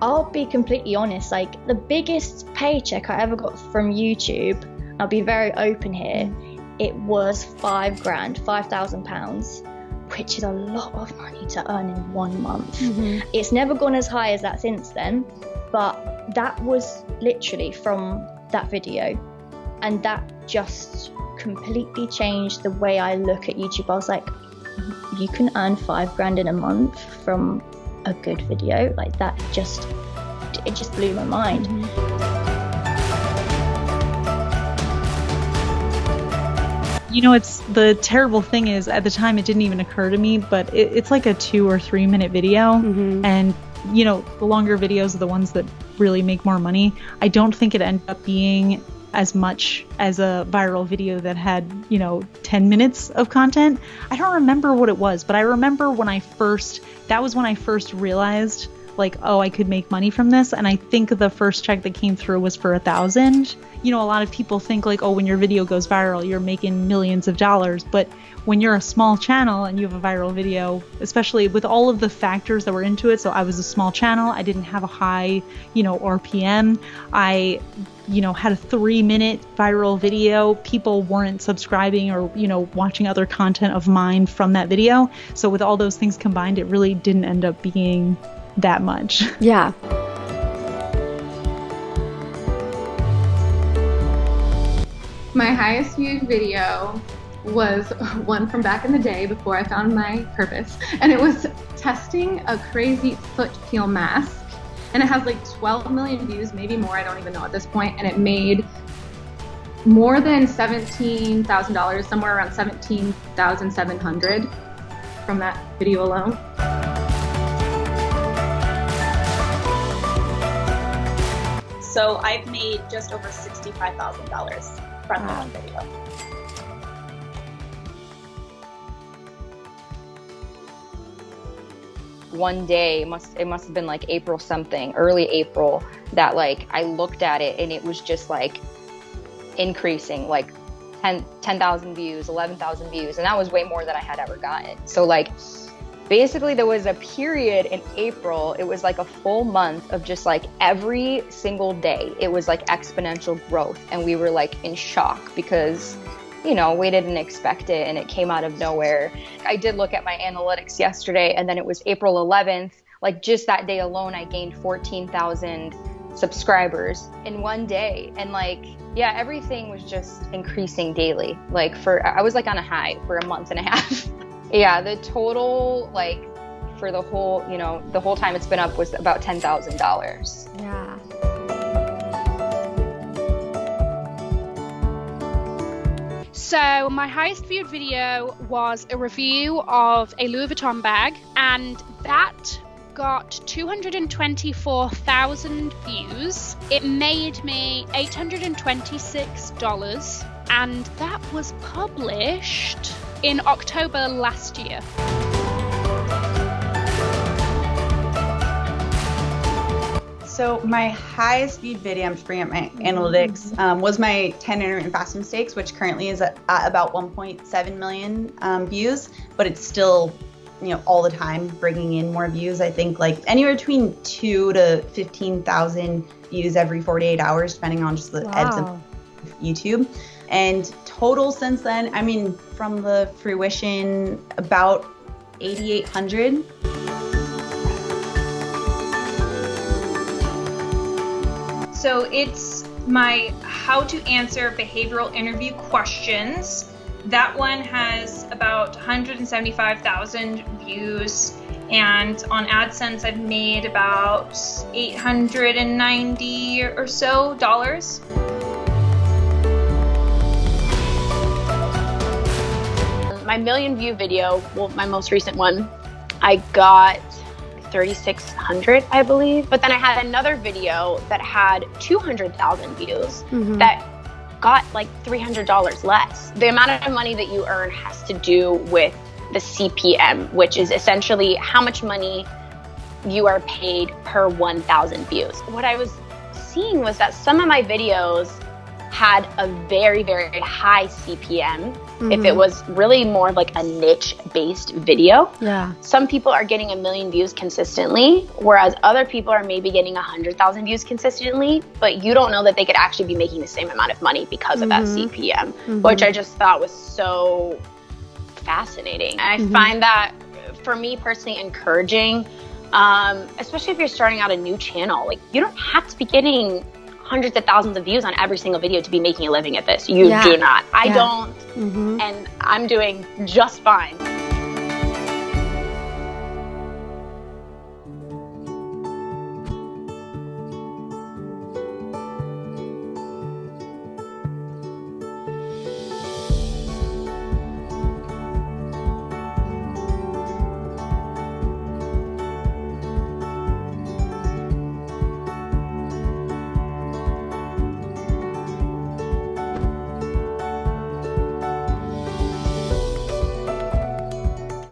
I'll be completely honest, like the biggest paycheck I ever got from YouTube, I'll be very open here, it was £5,000, which is a lot of money to earn in 1 month. It's never gone as high as that since then, but that was literally from that video, and that just completely changed the way I look at YouTube. I was like, you can earn £5,000 in a month from a good video, like that it just blew my mind. You know, it's the terrible thing is at the time it didn't even occur to me, but it's like a 2 or 3 minute video, and you know, the longer videos are the ones that really make more money. I don't think it ended up being as much as a viral video that had, you know, 10 minutes of content. I don't remember what it was, but I remember that was when I first realized, like, oh, I could make money from this. And I think the first check that came through was for $1,000. You know, a lot of people think like, oh, when your video goes viral, you're making millions of dollars. But when you're a small channel and you have a viral video, especially with all of the factors that were into it. So I was a small channel. I didn't have a high, you know, RPM. I, you know, had a 3-minute viral video. People weren't subscribing or, you know, watching other content of mine from that video. So with all those things combined, it really didn't end up being that much. Yeah. My highest viewed video was one from back in the day before I found my purpose, and it was testing a crazy foot peel mask, and it has like 12 million views, maybe more, I don't even know at this point, and it made more than $17,000, somewhere around $17,700 from that video alone. So I've made just over $65,000 from that one video. One day, it must have been like April something, early April, that like I looked at it and it was just like increasing, like 10,000 views, 11,000 views, and that was way more than I had ever gotten. So like basically there was a period in April, it was like a full month of just like every single day it was like exponential growth, and we were like in shock because, you know, we didn't expect it and it came out of nowhere. I did look at my analytics yesterday, and then it was April 11th, like just that day alone I gained 14,000 subscribers in one day. And like, yeah, everything was just increasing daily. Like I was like on a high for a month and a half. Yeah, the total, like, for the whole, you know, the whole time it's been up was about $10,000. Yeah. So my highest viewed video was a review of a Louis Vuitton bag, and that got 224,000 views. It made me $826, and that was published in October last year. So my highest viewed video, I'm just bringing up my analytics, was my 10 intermittent fasting mistakes, which currently is at about 1.7 million views, but it's still, you know, all the time bringing in more views. I think like anywhere between 2 to 15,000 views every 48 hours, depending on just the ebbs of YouTube. And total since then, I mean, from the fruition, about 8,800. So it's my how to answer behavioral interview questions. That one has about 175,000 views, and on AdSense I've made about $890 or so dollars. My million view video, well, my most recent one, I got 3,600, I believe. But then I had another video that had 200,000 views that got like $300 less. The amount of money that you earn has to do with the CPM, which is essentially how much money you are paid per 1,000 views. What I was seeing was that some of my videos had a very, very high CPM. If it was really more of like a niche-based video. Yeah. Some people are getting 1 million views consistently, whereas other people are maybe getting 100,000 views consistently, but you don't know that they could actually be making the same amount of money because of that CPM, which I just thought was so fascinating. And I find that, for me personally, encouraging, especially if you're starting out a new channel. Like, you don't have to be getting hundreds of thousands of views on every single video to be making a living at this. You do not. I don't. And I'm doing just fine.